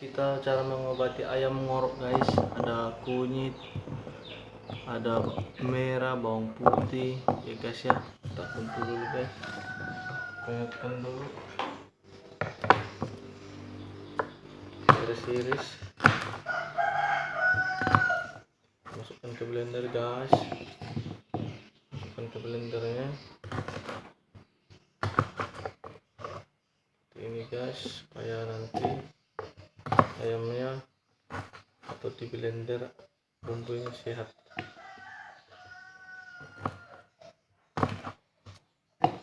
Kita cara mengobati ayam ngorok guys, ada kunyit, ada merah, bawang putih ya guys ya. Kita tumpul dulu guys, pengetkan dulu, iris-iris, masukkan ke blender guys, masukkan ke blendernya ini guys, supaya nanti ayamnya atau di blender bumbunya sehat.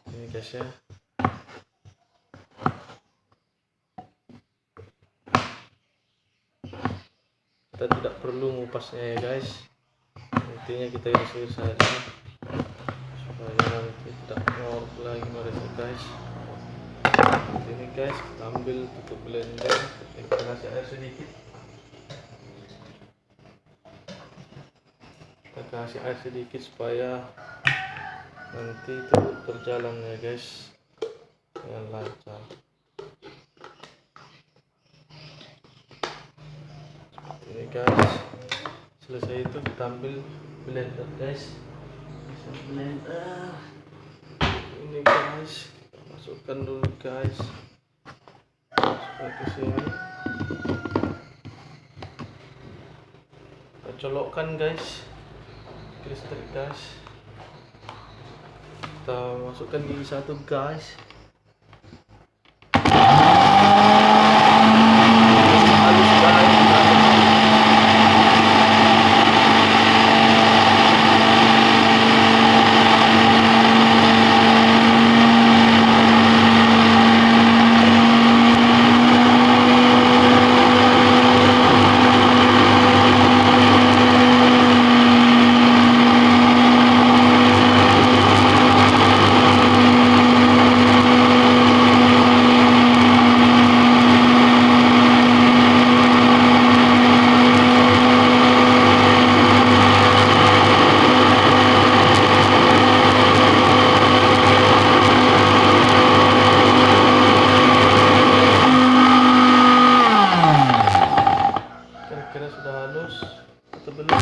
Ini guys ya, kita tidak perlu ngupasnya ya guys, intinya kita iris-iris saja supaya nanti tidak ngorok lagi mereka guys. Ini guys, kita ambil tutup blender, kita kasih air sedikit, kita kasih air sedikit supaya nanti itu berjalan ya guys dengan lancar. Seperti ini guys, selesai itu kita ambil blender guys, bisa blender ini guys, kita masukkan dulu guys, masukkan ke sini, kita colokkan guys ke listrik guys, kita masukkan gigi satu guys, halus guys. Kira-kira sudah halus atau belum?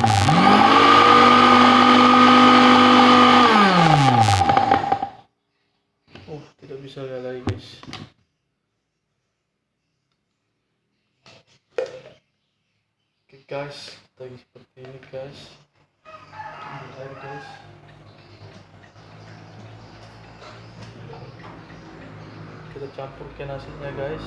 Tidak bisa lagi guys. Oke guys, lagi seperti ini guys. Ambil air guys. Kita campurkan nasinya guys.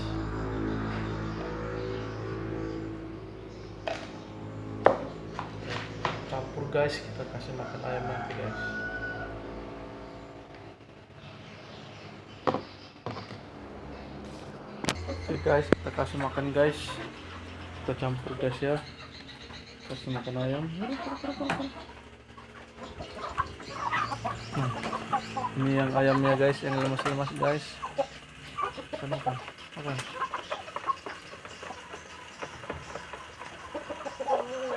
Campur guys, kita kasih makan ayam nanti guys. Oke guys, kita kasih makan guys, kita campur guys ya, kasih makan ayam. Ini yang ayamnya guys, yang lemas-lemas guys. Makan.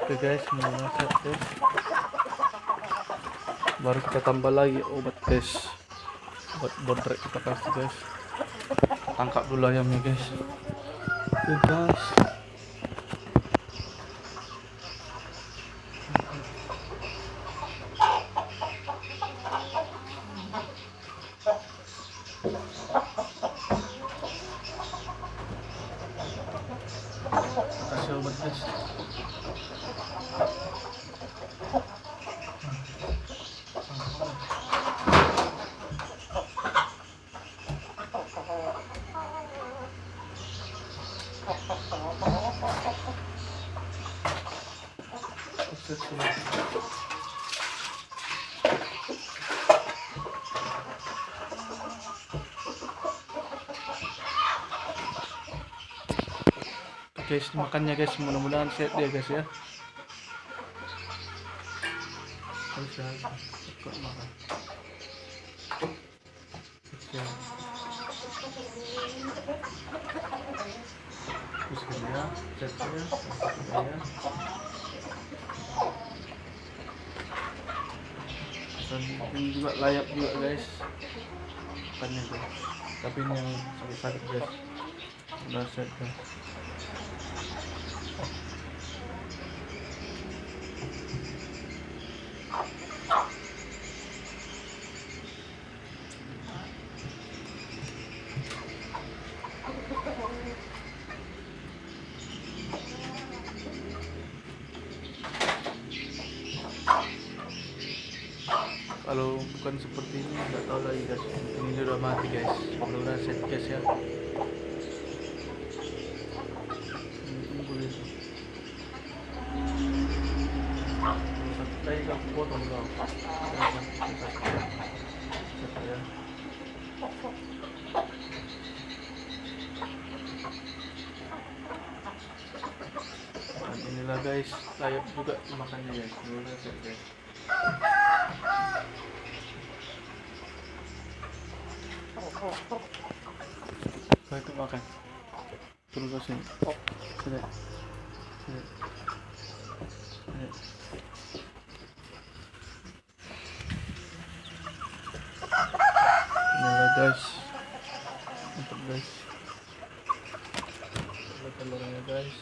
Oke guys, masak tuh. Baru kita tambah lagi obat guys, obat bodrek kita kasih guys. Tangkap dulu ayamnya guys. Oke guys, kasih obat guys. Guys, makannya guys, mudah-mudahan sehat ya guys ya. Bisa ikut makan. Bismillah, sehatnya, ya. Dan ini juga layak juga guys, makannya guys. Tapi ini yang sakit-sakit guys, udah sehat guys. bukan seperti ini, nggak tahu lagi guys. Ini udah mati guys, mudah-mudahan set gas ya. Ini boleh tadi aku potong dong ya. Dan inilah guys, layak juga makannya guys. Mudah-mudahan set guys. Kau itu makan turun ke sini. Sini. Sini. Sini. Inilah guys, mantap guys. Lihat telurnya guys.